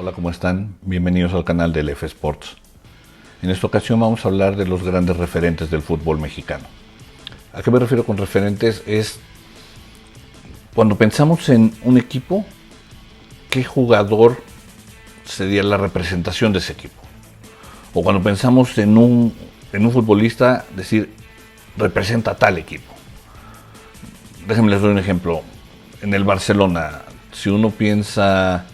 Hola, ¿cómo están? Bienvenidos al canal de LF Sports. En esta ocasión vamos a hablar de los grandes referentes del fútbol mexicano. ¿A qué me refiero con referentes? Es cuando pensamos en un equipo, ¿qué jugador sería la representación de ese equipo? O cuando pensamos en un futbolista, decir, representa a tal equipo. Déjenme les doy un ejemplo. En el Barcelona, si uno piensa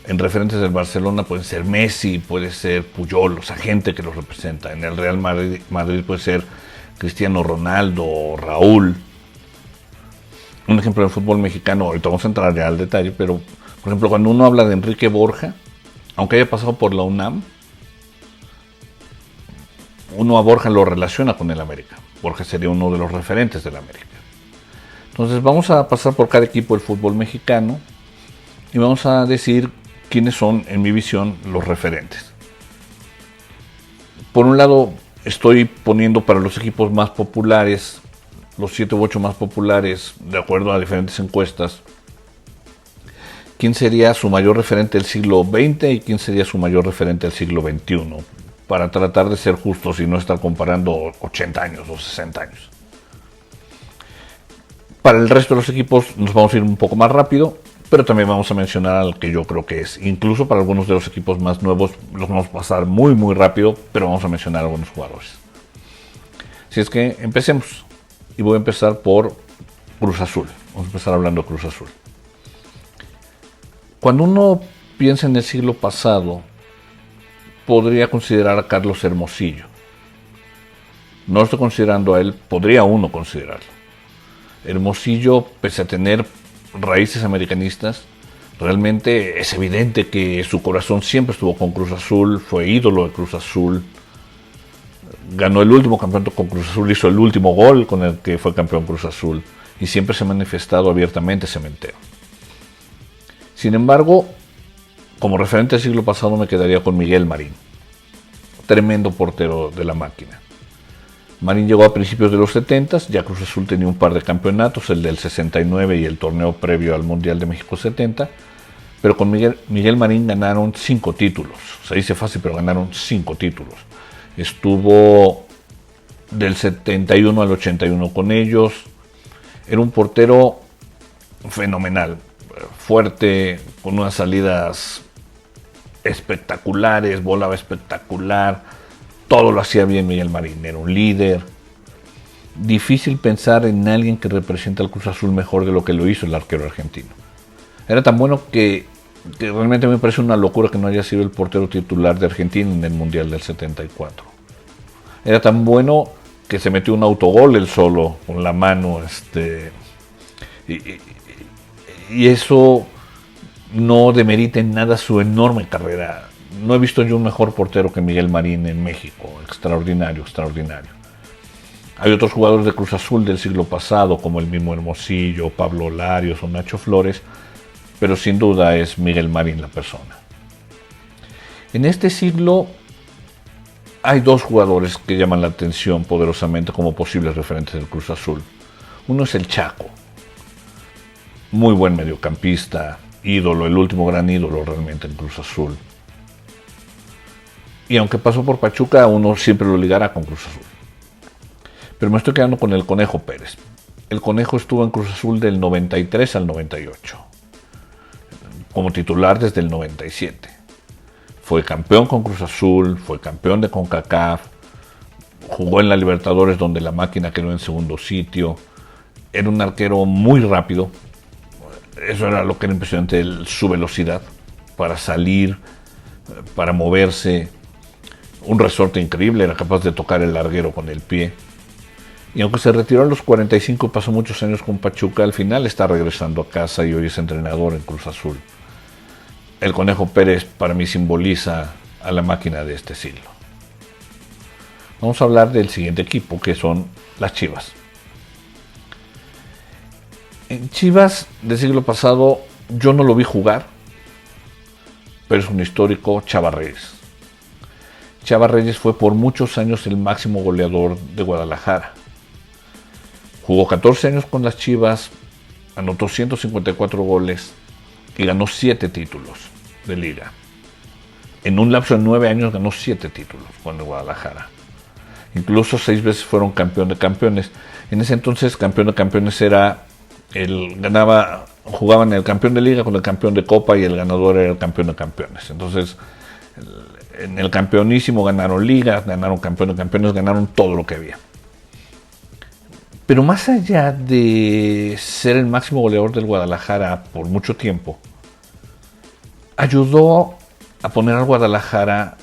en referentes del Barcelona, puede ser Messi, puede ser Puyol, o sea, gente que los representa. En el Real Madrid puede ser Cristiano Ronaldo, Raúl. Un ejemplo del fútbol mexicano, ahorita vamos a entrar ya al detalle, pero por ejemplo, cuando uno habla de Enrique Borja, aunque haya pasado por la UNAM, uno a Borja lo relaciona con el América. Borja sería uno de los referentes del América. Entonces vamos a pasar por cada equipo del fútbol mexicano y vamos a decir quiénes son, en mi visión, los referentes. Por un lado, estoy poniendo para los equipos más populares, los 7 u 8 más populares, de acuerdo a diferentes encuestas, quién sería su mayor referente del siglo XX y quién sería su mayor referente del siglo XXI, para tratar de ser justos y no estar comparando 80 años o 60 años. Para el resto de los equipos nos vamos a ir un poco más rápido, pero también vamos a mencionar al que yo creo que es. Incluso para algunos de los equipos más nuevos los vamos a pasar muy rápido, pero vamos a mencionar algunos jugadores. Así es que empecemos. Y voy a empezar por Cruz Azul. Vamos a empezar hablando de Cruz Azul. Cuando uno piensa en el siglo pasado, podría considerar a Carlos Hermosillo. No estoy considerando a él, podría uno considerarlo. Hermosillo, pese a tener raíces americanistas, realmente es evidente que su corazón siempre estuvo con Cruz Azul, fue ídolo de Cruz Azul, ganó el último campeonato con Cruz Azul, hizo el último gol con el que fue campeón Cruz Azul y siempre se ha manifestado abiertamente cementero. Sin embargo, como referente del siglo pasado me quedaría con Miguel Marín, tremendo portero de la máquina. Marín llegó a principios de los 70, ya Cruz Azul tenía un par de campeonatos, el del 69 y el torneo previo al Mundial de México 70, pero con Miguel Marín ganaron 5 títulos, se dice fácil, pero ganaron 5 títulos. Estuvo del 71 al 81 con ellos, era un portero fenomenal, fuerte, con unas salidas espectaculares, volaba espectacular. Todo lo hacía bien Miguel Marín, era un líder. Difícil pensar en alguien que represente al Cruz Azul mejor de lo que lo hizo el arquero argentino. Era tan bueno que realmente me parece una locura que no haya sido el portero titular de Argentina en el Mundial del 74. Era tan bueno que se metió un autogol él solo, con la mano. Y eso no demerita en nada su enorme carrera. No he visto yo un mejor portero que Miguel Marín en México. Extraordinario, extraordinario. Hay otros jugadores de Cruz Azul del siglo pasado, como el mismo Hermosillo, Pablo Larios o Nacho Flores, pero sin duda es Miguel Marín la persona. En este siglo hay 2 jugadores que llaman la atención poderosamente como posibles referentes del Cruz Azul. Uno es el Chaco, muy buen mediocampista, ídolo, el último gran ídolo realmente en Cruz Azul. Y aunque pasó por Pachuca, uno siempre lo ligará con Cruz Azul. Pero me estoy quedando con el Conejo Pérez. El Conejo estuvo en Cruz Azul del 93 al 98. Como titular desde el 97. Fue campeón con Cruz Azul, fue campeón de CONCACAF, jugó en la Libertadores donde la máquina quedó en segundo sitio. Era un arquero muy rápido. Eso era lo que era impresionante, su velocidad para salir, para moverse. Un resorte increíble, era capaz de tocar el larguero con el pie. Y aunque se retiró a los 45 y pasó muchos años con Pachuca, al final está regresando a casa y hoy es entrenador en Cruz Azul. El Conejo Pérez para mí simboliza a la máquina de este siglo. Vamos a hablar del siguiente equipo, que son las Chivas. En Chivas del siglo pasado yo no lo vi jugar, pero es un histórico, Chava Reyes. Chava Reyes fue por muchos años el máximo goleador de Guadalajara. Jugó 14 años con las Chivas, anotó 154 goles y ganó 7 títulos de liga. en un lapso de 9 años ganó 7 títulos con el Guadalajara. Incluso 6 veces fueron campeón de campeones. En ese entonces campeón de campeones era jugaban el campeón de liga con el campeón de copa y el ganador era el campeón de campeones. Entonces en el campeonísimo ganaron liga, ganaron campeón de campeones, ganaron todo lo que había. Pero más allá de ser el máximo goleador del Guadalajara por mucho tiempo, ayudó a poner al Guadalajara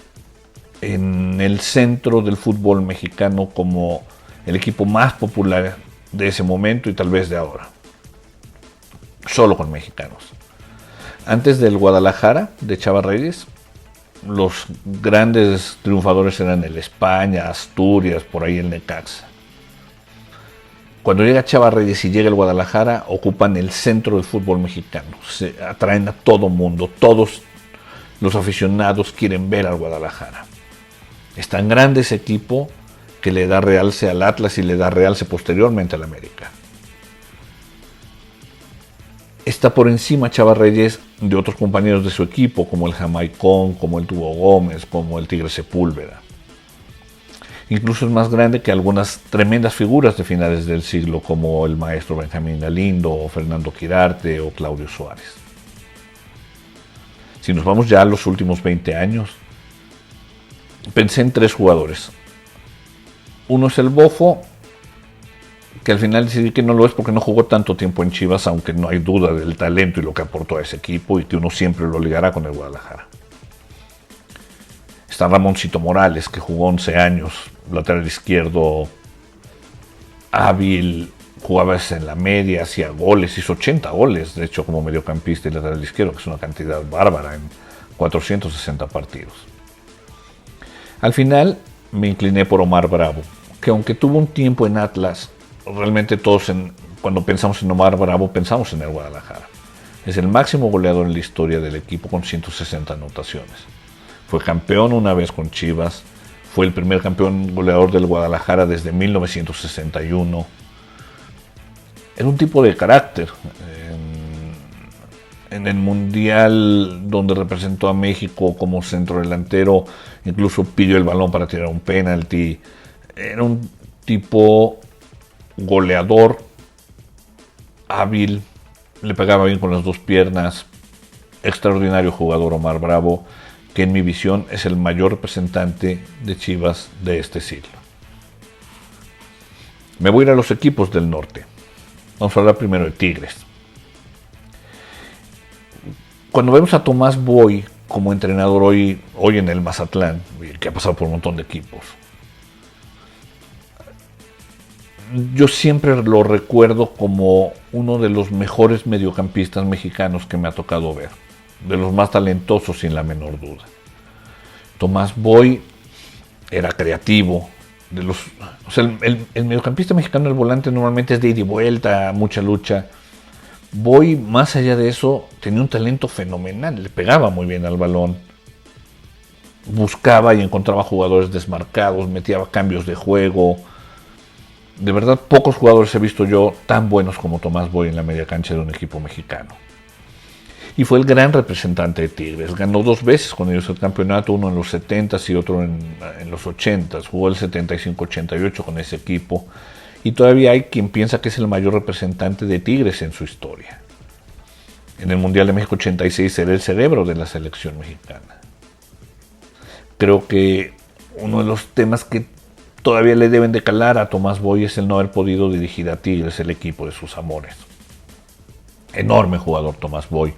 en el centro del fútbol mexicano como el equipo más popular de ese momento y tal vez de ahora. Solo con mexicanos. Antes del Guadalajara, de Chava Reyes, los grandes triunfadores eran el España, Asturias, por ahí el Necaxa. Cuando llega Chava Reyes y llega el Guadalajara, ocupan el centro del fútbol mexicano. Se atraen a todo mundo, todos los aficionados quieren ver al Guadalajara. Es tan grande ese equipo que le da realce al Atlas y le da realce posteriormente al América. Está por encima Chava Reyes de otros compañeros de su equipo, como el Jamaicón, como el Tubo Gómez, como el Tigre Sepúlveda. Incluso es más grande que algunas tremendas figuras de finales del siglo, como el maestro Benjamín Galindo, o Fernando Quirarte o Claudio Suárez. Si nos vamos ya a los últimos 20 años, pensé en 3 jugadores. Uno es el Bofo, que al final decidí que no lo es porque no jugó tanto tiempo en Chivas, aunque no hay duda del talento y lo que aportó a ese equipo y que uno siempre lo ligará con el Guadalajara. Está Ramoncito Morales, que jugó 11 años, lateral izquierdo, hábil, jugaba en la media, hacía goles, hizo 80 goles, de hecho, como mediocampista y lateral izquierdo, que es una cantidad bárbara en 460 partidos. Al final me incliné por Omar Bravo, que aunque tuvo un tiempo en Atlas, realmente todos cuando pensamos en Omar Bravo pensamos en el Guadalajara. Es el máximo goleador en la historia del equipo con 160 anotaciones. Fue campeón una vez con Chivas, fue el primer campeón goleador del Guadalajara desde 1961. Era un tipo de carácter. En el Mundial, donde representó a México como centrodelantero, incluso pidió el balón para tirar un penalti. Era un tipo goleador, hábil, le pegaba bien con las 2 piernas, extraordinario jugador Omar Bravo, que en mi visión es el mayor representante de Chivas de este siglo. Me voy a ir a los equipos del norte. Vamos a hablar primero de Tigres. Cuando vemos a Tomás Boy como entrenador hoy en el Mazatlán, que ha pasado por un montón de equipos, yo siempre lo recuerdo como uno de los mejores mediocampistas mexicanos que me ha tocado ver, de los más talentosos sin la menor duda. Tomás Boy era creativo, el mediocampista mexicano, el volante normalmente es de ida y vuelta, mucha lucha. Boy, más allá de eso, tenía un talento fenomenal, le pegaba muy bien al balón, buscaba y encontraba jugadores desmarcados, metía cambios de juego. De verdad, pocos jugadores he visto yo tan buenos como Tomás Boy en la media cancha de un equipo mexicano. Y fue el gran representante de Tigres. Ganó 2 veces con ellos el campeonato, uno en los 70s y otro en los 80s. Jugó el 75-88 con ese equipo. Y todavía hay quien piensa que es el mayor representante de Tigres en su historia. En el Mundial de México 86 era el cerebro de la selección mexicana. Creo que uno de los temas que todavía le deben de calar a Tomás Boy es el no haber podido dirigir a Tigres, el equipo de sus amores. Enorme jugador Tomás Boy.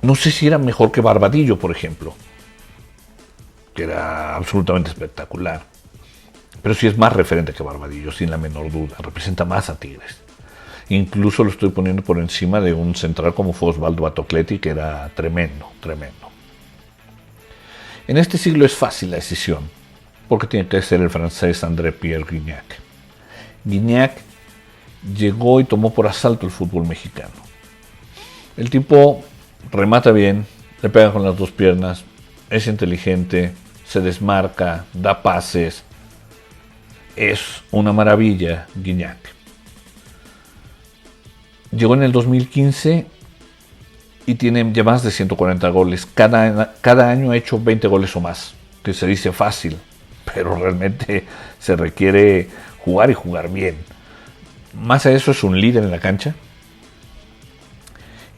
No sé si era mejor que Barbadillo, por ejemplo, que era absolutamente espectacular. Pero sí es más referente que Barbadillo, sin la menor duda. Representa más a Tigres. Incluso lo estoy poniendo por encima de un central como fue Osvaldo Batocletti, que era tremendo, tremendo. En este siglo es fácil la decisión, porque tiene que ser el francés André-Pierre Gignac. Gignac llegó y tomó por asalto el fútbol mexicano. El tipo remata bien, le pega con las 2 piernas, es inteligente, se desmarca, da pases. Es una maravilla Gignac. Llegó en el 2015 y tiene ya más de 140 goles. Cada año ha hecho 20 goles o más, que se dice fácil, pero realmente se requiere jugar y jugar bien. Más a eso, es un líder en la cancha.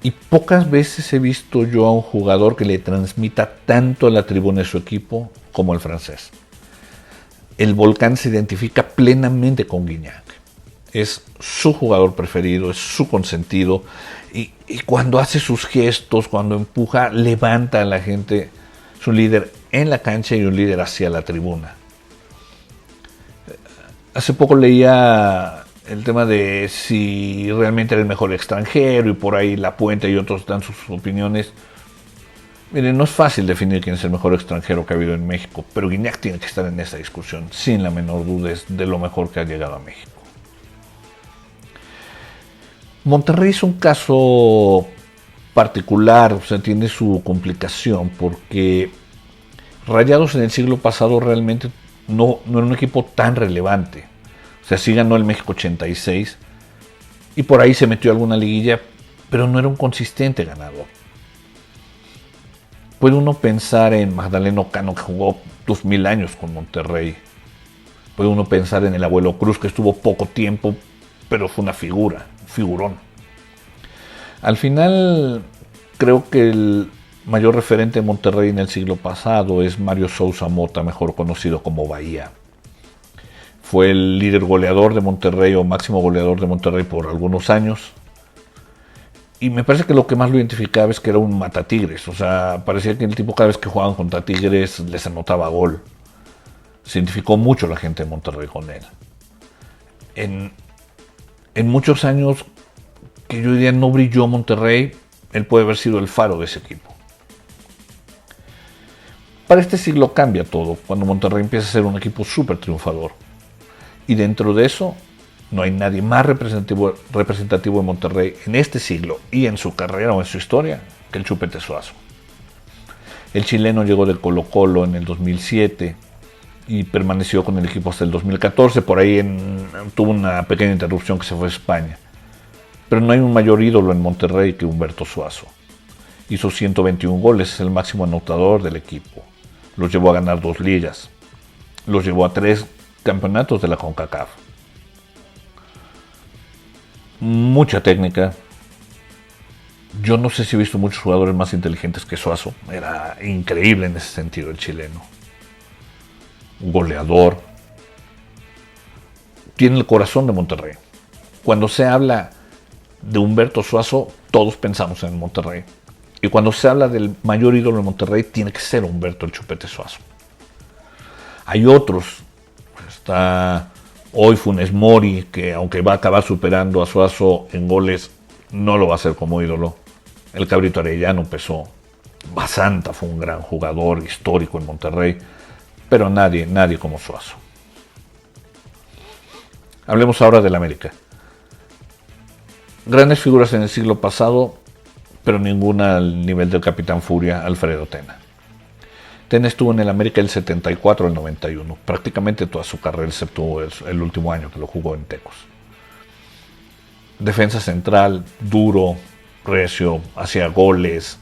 Y pocas veces he visto yo a un jugador que le transmita tanto a la tribuna de su equipo como el francés. El Volcán se identifica plenamente con Gignac. Es su jugador preferido, es su consentido. Y cuando hace sus gestos, cuando empuja, levanta a la gente. Es un líder en la cancha y un líder hacia la tribuna. Hace poco leía el tema de si realmente era el mejor extranjero, y por ahí La Puente y otros dan sus opiniones. Miren, no es fácil definir quién es el mejor extranjero que ha habido en México, pero Gignac tiene que estar en esa discusión, sin la menor duda. Es de lo mejor que ha llegado a México. Monterrey es un caso particular, o sea, tiene su complicación, porque Rayados en el siglo pasado realmente no era un equipo tan relevante. O sea, sí ganó el México 86 y por ahí se metió a alguna liguilla, pero no era un consistente ganador. Puede uno pensar en Magdaleno Cano, que jugó 2000 años con Monterrey. Puede uno pensar en el Abuelo Cruz, que estuvo poco tiempo, pero fue una figura, un figurón. Al final, creo que el mayor referente de Monterrey en el siglo pasado es Mario Sousa Mota, mejor conocido como Bahía. Fue el líder goleador de Monterrey, o máximo goleador de Monterrey, por algunos años. Y me parece que lo que más lo identificaba es que era un matatigres. O sea, parecía que el tipo, cada vez que jugaban contra Tigres, les anotaba gol. Se identificó mucho la gente de Monterrey con él. En muchos años que yo diría no brilló Monterrey, él puede haber sido el faro de ese equipo. Para este siglo cambia todo, cuando Monterrey empieza a ser un equipo súper triunfador. Y dentro de eso, no hay nadie más representativo de Monterrey en este siglo y en su carrera o en su historia que el Chupete Suazo. El chileno llegó del Colo-Colo en el 2007 y permaneció con el equipo hasta el 2014. Por ahí tuvo una pequeña interrupción, que se fue a España. Pero no hay un mayor ídolo en Monterrey que Humberto Suazo. Hizo 121 goles, es el máximo anotador del equipo. Los llevó a ganar 2 ligas. Los llevó a 3 campeonatos de la CONCACAF. Mucha técnica. Yo no sé si he visto muchos jugadores más inteligentes que Suazo. Era increíble en ese sentido el chileno. Un goleador. Tiene el corazón de Monterrey. Cuando se habla de Humberto Suazo, todos pensamos en Monterrey. Y cuando se habla del mayor ídolo de Monterrey, tiene que ser Humberto el Chupete Suazo. Hay otros. Está hoy Funes Mori, que aunque va a acabar superando a Suazo en goles, no lo va a hacer como ídolo. El Cabrito Arellano pesó. Basanta fue un gran jugador histórico en Monterrey, pero nadie como Suazo. Hablemos ahora del América. Grandes figuras en el siglo pasado, pero ninguna al nivel del Capitán Furia, Alfredo Tena. Tena estuvo en el América del 74 al 91, prácticamente toda su carrera, excepto el último año que lo jugó en Tecos. Defensa central, duro, recio, hacía goles,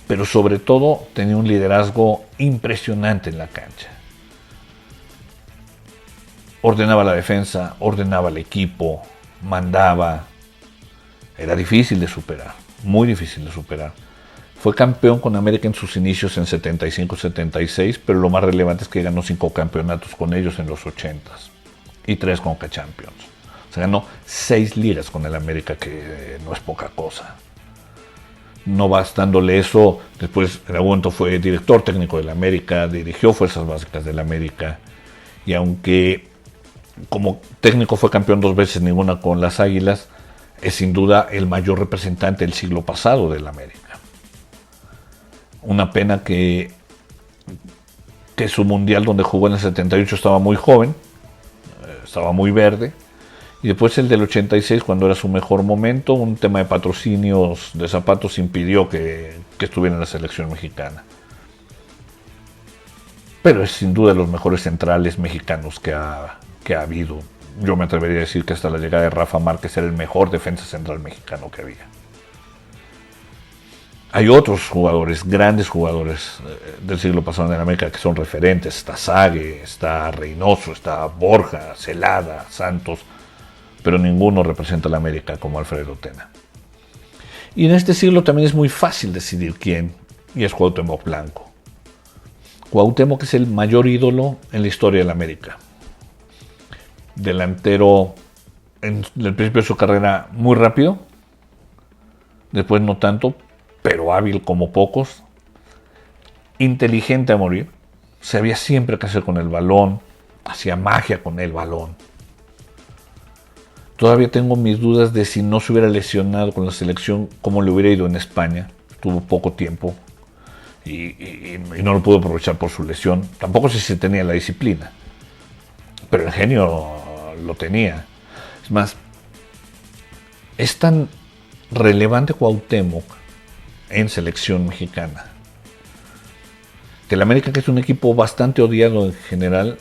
pero sobre todo tenía un liderazgo impresionante en la cancha. Ordenaba la defensa, ordenaba el equipo, mandaba. Era difícil de superar, muy difícil de superar. Fue campeón con América en sus inicios en 75-76, pero lo más relevante es que ganó 5 campeonatos con ellos en los 80s y 3 Conca Champions. O sea, ganó 6 ligas con el América, que no es poca cosa. No bastándole eso, después en algún momento fue director técnico del América, dirigió Fuerzas Básicas del América, y aunque como técnico fue campeón 2 veces, ninguna con las Águilas, es sin duda el mayor representante del siglo pasado del América. Una pena que su mundial donde jugó en el 78 estaba muy joven, estaba muy verde, y después el del 86, cuando era su mejor momento, un tema de patrocinios de zapatos impidió que estuviera en la selección mexicana. Pero es sin duda de los mejores centrales mexicanos que ha habido. Yo me atrevería a decir que hasta la llegada de Rafa Márquez era el mejor defensa central mexicano que había. Hay otros jugadores, grandes jugadores del siglo pasado en el América que son referentes. Está Sague, está Reynoso, está Borja, Celada, Santos, pero ninguno representa a la América como Alfredo Tena. Y en este siglo también es muy fácil decidir quién, y es Cuauhtémoc Blanco. Cuauhtémoc es el mayor ídolo en la historia de la América. Delantero en el principio de su carrera muy rápido, después no tanto, pero hábil como pocos, inteligente a morir, sabía siempre qué hacer con el balón, hacía magia con el balón. Todavía tengo mis dudas de si no se hubiera lesionado con la selección, cómo le hubiera ido en España. Tuvo poco tiempo y no lo pudo aprovechar por su lesión. Tampoco sé si tenía la disciplina, pero el genio lo tenía. Es más, es tan relevante Cuauhtémoc en selección mexicana que el América, que es un equipo bastante odiado en general,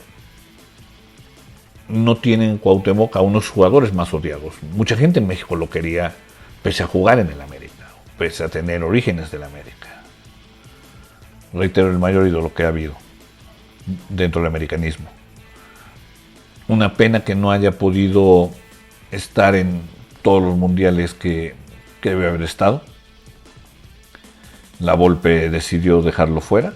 no tiene en Cuauhtémoc a unos jugadores más odiados. Mucha gente en México lo quería, pese a jugar en el América, pese a tener orígenes del América. Reitero, el mayor ídolo que ha habido dentro del americanismo. Una pena que no haya podido estar en todos los mundiales que debe haber estado. La Volpe decidió dejarlo fuera,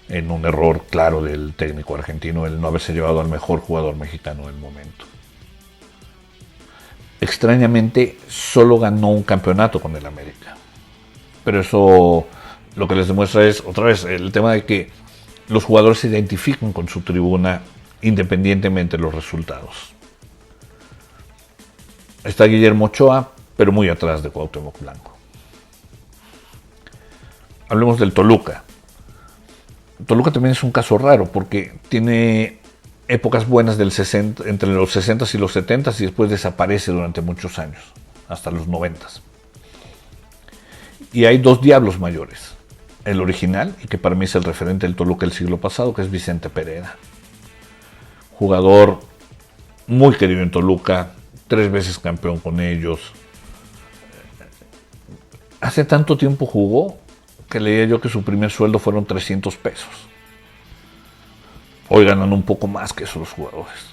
en un error claro del técnico argentino, el no haberse llevado al mejor jugador mexicano del momento. Extrañamente, solo ganó un campeonato con el América. Pero eso lo que les demuestra es, otra vez, el tema de que los jugadores se identifican con su tribuna independientemente de los resultados. Está Guillermo Ochoa, pero muy atrás de Cuauhtémoc Blanco. Hablemos del Toluca. Toluca también es un caso raro porque tiene épocas buenas del 60, entre los 60 y los 70 y después desaparece durante muchos años, hasta los 90. Y hay dos diablos mayores. El original, y que para mí es el referente del Toluca del siglo pasado, que es Vicente Pereira. Jugador muy querido en Toluca, 3 veces campeón con ellos. Hace tanto tiempo jugó que leía yo que su primer sueldo fueron 300 pesos. Hoy ganan un poco más que esos jugadores.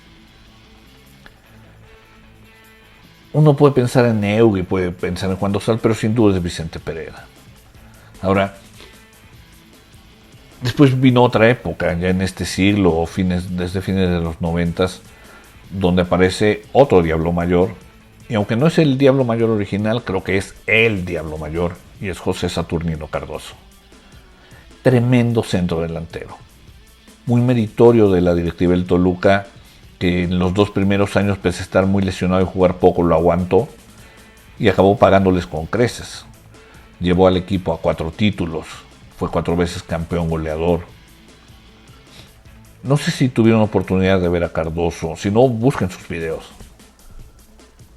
Uno puede pensar en Eugui, puede pensar en Juan Dosal, pero sin duda es Vicente Pereira. Ahora, después vino otra época, ya en este siglo, desde fines de los 90, donde aparece otro Diablo Mayor, y aunque no es el Diablo Mayor original, creo que es el Diablo Mayor, y es José Saturnino Cardoso. Tremendo centro delantero. Muy meritorio de la directiva del Toluca, que en los 2 primeros años, pese a estar muy lesionado y jugar poco, lo aguantó y acabó pagándoles con creces. Llevó al equipo a 4 títulos, fue 4 veces campeón goleador. No sé si tuvieron oportunidad de ver a Cardoso, si no, busquen sus videos.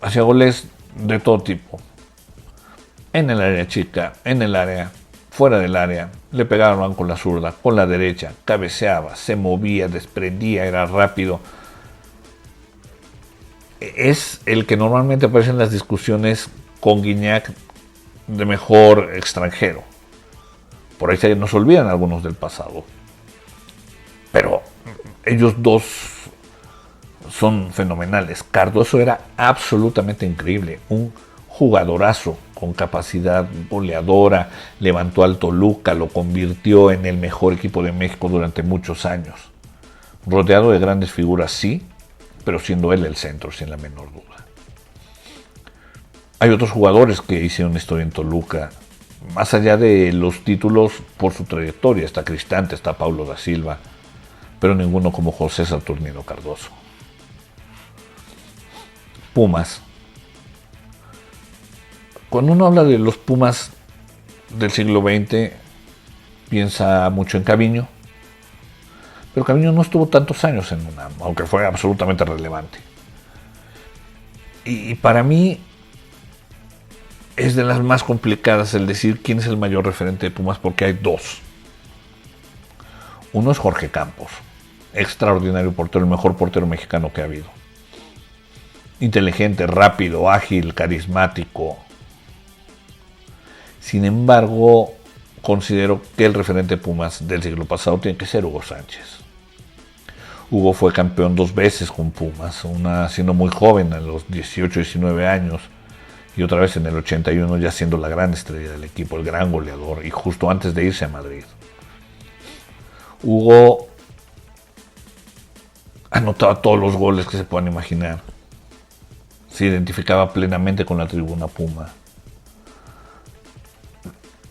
Hacía goles de todo tipo. En el área chica, en el área, fuera del área, le pegaban con la zurda, con la derecha, cabeceaba, se movía, desprendía, era rápido. Es el que normalmente aparece en las discusiones con Guiñac de mejor extranjero. Por ahí se nos olvidan algunos del pasado. Pero ellos dos son fenomenales. Cardoso era absolutamente increíble, un jugadorazo con capacidad goleadora, levantó al Toluca, lo convirtió en el mejor equipo de México durante muchos años. Rodeado de grandes figuras, sí, pero siendo él el centro, sin la menor duda. Hay otros jugadores que hicieron historia en Toluca, más allá de los títulos por su trayectoria. Está Cristante, está Paulo da Silva, pero ninguno como José Saturnino Cardoso. Pumas. Cuando uno habla de los Pumas del siglo XX, piensa mucho en Caviño, pero Caviño no estuvo tantos años en UNAM, aunque fue absolutamente relevante. Y para mí es de las más complicadas el decir quién es el mayor referente de Pumas, porque hay dos. Uno es Jorge Campos, extraordinario portero, el mejor portero mexicano que ha habido. Inteligente, rápido, ágil, carismático. Sin embargo, considero que el referente Pumas del siglo pasado tiene que ser Hugo Sánchez. Hugo fue campeón 2 veces con Pumas, una siendo muy joven, a los 18, 19 años, y otra vez en el 81 ya siendo la gran estrella del equipo, el gran goleador, y justo antes de irse a Madrid. Hugo anotaba todos los goles que se puedan imaginar. Se identificaba plenamente con la tribuna Puma.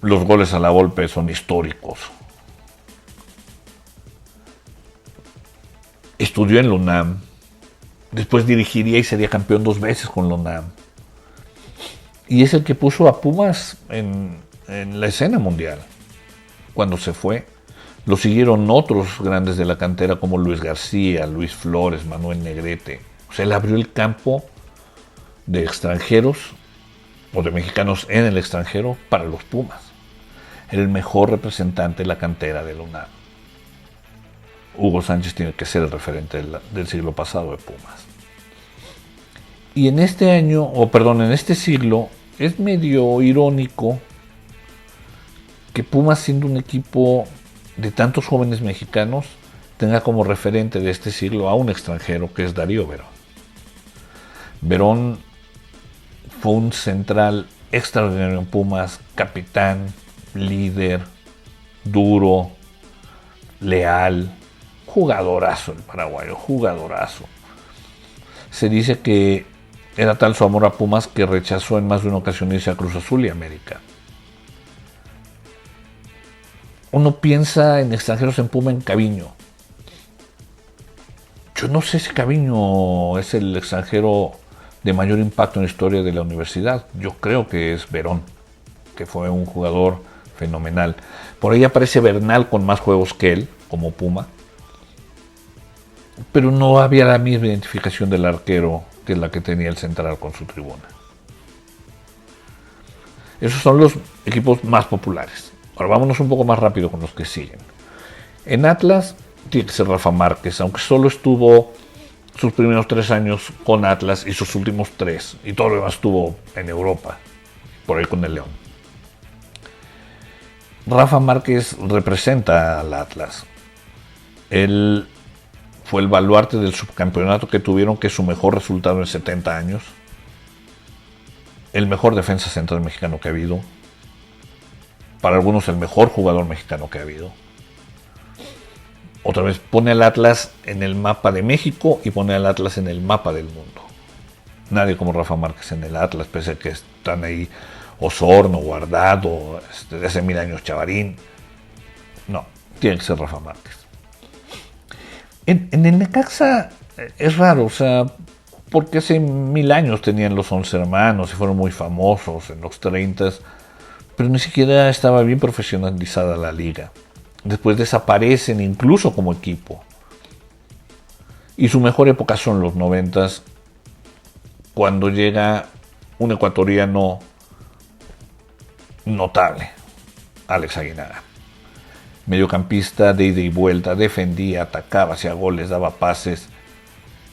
Los goles a la Volpe son históricos. Estudió en la UNAM. Después dirigiría y sería campeón 2 veces con la UNAM. Y es el que puso a Pumas en la escena mundial. Cuando se fue, lo siguieron otros grandes de la cantera como Luis García, Luis Flores, Manuel Negrete. O sea, él abrió el campo de extranjeros o de mexicanos en el extranjero para los Pumas. Era el mejor representante de la cantera de la UNAM. Hugo Sánchez tiene que ser el referente del siglo pasado de Pumas. Y en este año, en este siglo, es medio irónico que Pumas, siendo un equipo de tantos jóvenes mexicanos, tenga como referente de este siglo a un extranjero que es Darío Verón. Verón fue un central extraordinario en Pumas, capitán, líder, duro, leal, jugadorazo el paraguayo, jugadorazo. Se dice que era tal su amor a Pumas que rechazó en más de una ocasión irse a Cruz Azul y América. Uno piensa en extranjeros en Puma en Caviño. Yo no sé si Caviño es el extranjero de mayor impacto en la historia de la universidad. Yo creo que es Verón, que fue un jugador fenomenal. Por ahí aparece Bernal con más juegos que él, como Puma. Pero no había la misma identificación del arquero que la que tenía el central con su tribuna. Esos son los equipos más populares. Ahora vámonos un poco más rápido con los que siguen. En Atlas tiene que ser Rafa Márquez, aunque solo estuvo sus primeros 3 años con Atlas y sus últimos 3, y todo lo demás estuvo en Europa, por ahí con el León. Rafa Márquez representa al Atlas. Él fue el baluarte del subcampeonato que tuvieron, que es su mejor resultado en 70 años. El mejor defensa central mexicano que ha habido. Para algunos el mejor jugador mexicano que ha habido. Otra vez pone al Atlas en el mapa de México y pone al Atlas en el mapa del mundo. Nadie como Rafa Márquez en el Atlas, pese a que están ahí Osorno, Guardado, de hace 1000 años Chavarín. No, tiene que ser Rafa Márquez. En el Necaxa es raro, o sea, porque hace 1000 años tenían los 11 hermanos y fueron muy famosos en los 30, pero ni siquiera estaba bien profesionalizada la liga. Después desaparecen incluso como equipo. Y su mejor época son los 90, cuando llega un ecuatoriano notable, Alex Aguinaga. Mediocampista de ida y vuelta, defendía, atacaba, hacía goles, daba pases.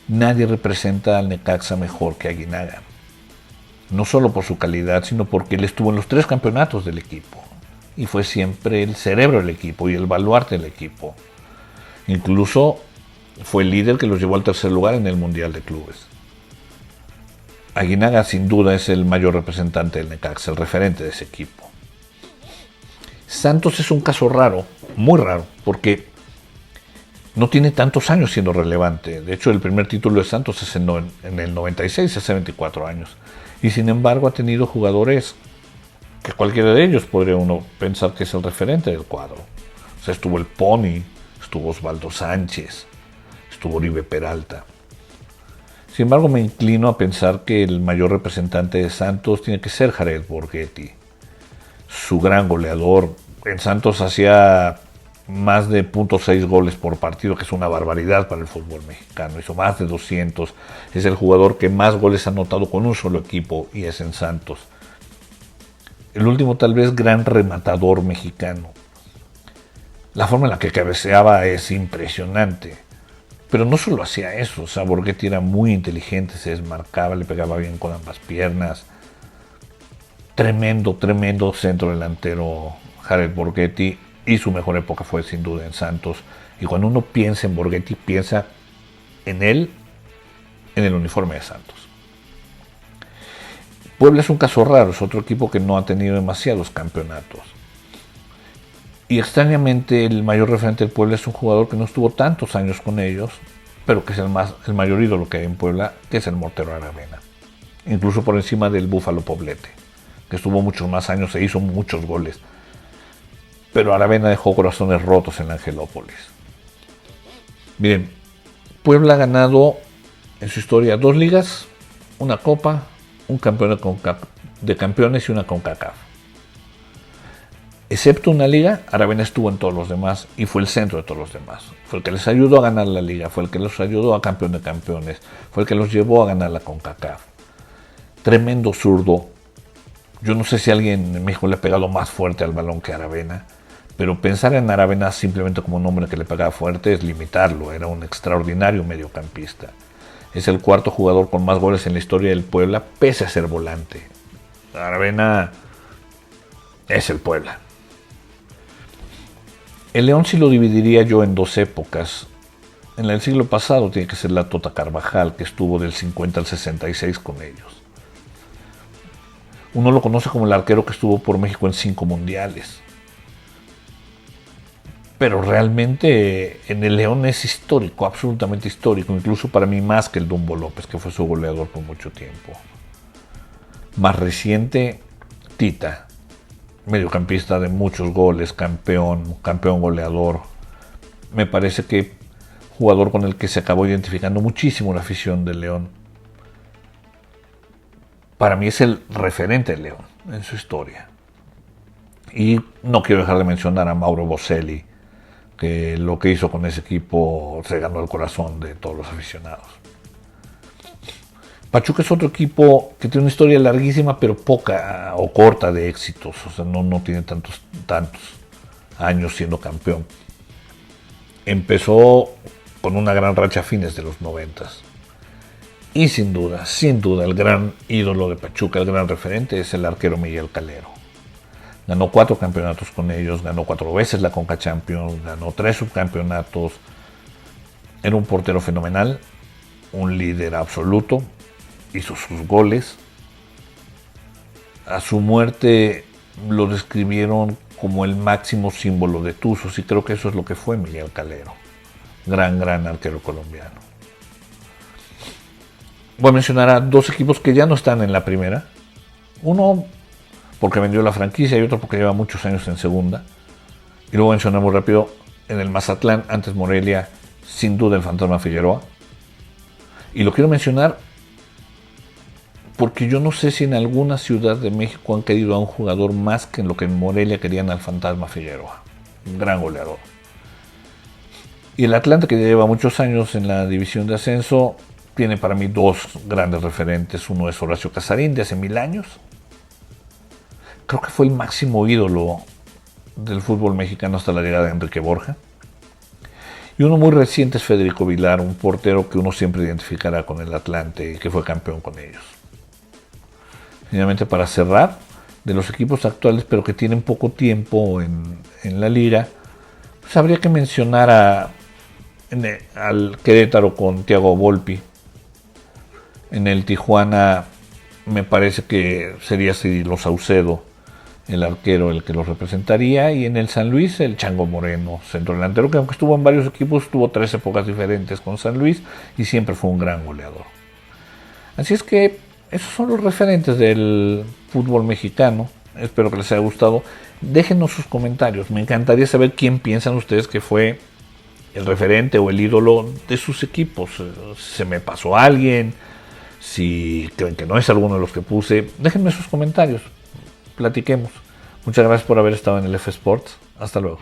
Nadie representa al Necaxa mejor que Aguinaga. No solo por su calidad, sino porque él estuvo en los 3 campeonatos del equipo. Y fue siempre el cerebro del equipo y el baluarte del equipo. Incluso fue el líder que los llevó al 3er lugar en el Mundial de Clubes. Aguinaga sin duda es el mayor representante del Necaxa, el referente de ese equipo. Santos es un caso raro, muy raro, porque no tiene tantos años siendo relevante. De hecho, el primer título de Santos es en el 96, hace 24 años. Y sin embargo ha tenido jugadores que cualquiera de ellos podría uno pensar que es el referente del cuadro. O sea, estuvo el Pony, estuvo Osvaldo Sánchez, estuvo Oribe Peralta. Sin embargo, me inclino a pensar que el mayor representante de Santos tiene que ser Jared Borghetti. Su gran goleador. En Santos hacía más de 0.6 goles por partido, que es una barbaridad para el fútbol mexicano. Hizo más de 200. Es el jugador que más goles ha anotado con un solo equipo y es en Santos. El último tal vez gran rematador mexicano. La forma en la que cabeceaba es impresionante. Pero no solo hacía eso, o sea, Borghetti era muy inteligente, se desmarcaba, le pegaba bien con ambas piernas. tremendo centro delantero Jared Borghetti, y su mejor época fue sin duda en Santos. Y cuando uno piensa en Borghetti, piensa en él, en el uniforme de Santos. Puebla es un caso raro, es otro equipo que no ha tenido demasiados campeonatos. Y extrañamente el mayor referente del Puebla es un jugador que no estuvo tantos años con ellos, pero que es el mayor ídolo que hay en Puebla, que es el Mortero Aravena. Incluso por encima del Búfalo Poblete, que estuvo muchos más años e hizo muchos goles. Pero Aravena dejó corazones rotos en la Angelópolis. Miren, Puebla ha ganado en su historia 2 ligas, una copa, un campeonato de campeones y una CONCACAF. Excepto una liga, Aravena estuvo en todos los demás y fue el centro de todos los demás. Fue el que les ayudó a ganar la liga, fue el que los ayudó a campeón de campeones, fue el que los llevó a ganar la CONCACAF. Tremendo zurdo. Yo no sé si alguien en México le ha pegado más fuerte al balón que Aravena, pero pensar en Aravena simplemente como un hombre que le pegaba fuerte es limitarlo. Era un extraordinario mediocampista. Es el 4º jugador con más goles en la historia del Puebla, pese a ser volante. Aravena es el Puebla. El León sí lo dividiría yo en 2 épocas. En el siglo pasado tiene que ser la Tota Carvajal, que estuvo del 50 al 66 con ellos. Uno lo conoce como el arquero que estuvo por México en 5 mundiales. Pero realmente en el León es histórico, absolutamente histórico, incluso para mí más que el Dumbo López, que fue su goleador por mucho tiempo. Más reciente, Tita, mediocampista de muchos goles, campeón goleador. Me parece que jugador con el que se acabó identificando muchísimo la afición del León. Para mí es el referente del León en su historia. Y no quiero dejar de mencionar a Mauro Boselli, que lo que hizo con ese equipo se ganó el corazón de todos los aficionados. Pachuca es otro equipo que tiene una historia larguísima, pero poca o corta de éxitos. O sea, no tiene tantos años siendo campeón. Empezó con una gran racha a fines de los 90. Y sin duda, el gran ídolo de Pachuca, el gran referente, es el arquero Miguel Calero. Ganó 4 campeonatos con ellos, ganó 4 veces la Conca Champions, ganó 3 subcampeonatos. Era un portero fenomenal, un líder absoluto, hizo sus goles. A su muerte lo describieron como el máximo símbolo de Tuzos, y creo que eso es lo que fue Miguel Calero. Gran arquero colombiano. Voy a mencionar a 2 equipos que ya no están en la primera. Uno porque vendió la franquicia y otro porque lleva muchos años en segunda. Y luego mencionamos rápido en el Mazatlán, antes Morelia, sin duda el Fantasma Figueroa. Y lo quiero mencionar porque yo no sé si en alguna ciudad de México han querido a un jugador más que en lo que en Morelia querían al Fantasma Figueroa. Un gran goleador. Y el Atlante, que ya lleva muchos años en la división de ascenso, tiene para mí 2 grandes referentes. Uno es Horacio Casarín, de hace 1000 años. Creo que fue el máximo ídolo del fútbol mexicano hasta la llegada de Enrique Borja. Y uno muy reciente es Federico Vilar, un portero que uno siempre identificará con el Atlante y que fue campeón con ellos. Finalmente, para cerrar, de los equipos actuales pero que tienen poco tiempo en la liga, pues habría que mencionar al Querétaro con Thiago Volpi. En el Tijuana me parece que sería Cirilo Saucedo, el arquero, el que los representaría. Y en el San Luis, el Chango Moreno, centro delantero, que aunque estuvo en varios equipos, tuvo 3 épocas diferentes con San Luis y siempre fue un gran goleador. Así es que esos son los referentes del fútbol mexicano. Espero que les haya gustado. Déjenos sus comentarios. Me encantaría saber quién piensan ustedes que fue el referente o el ídolo de sus equipos. ¿Se me pasó alguien? Si creen que no es alguno de los que puse, déjenme sus comentarios. Platiquemos. Muchas gracias por haber estado en el F Sports. Hasta luego.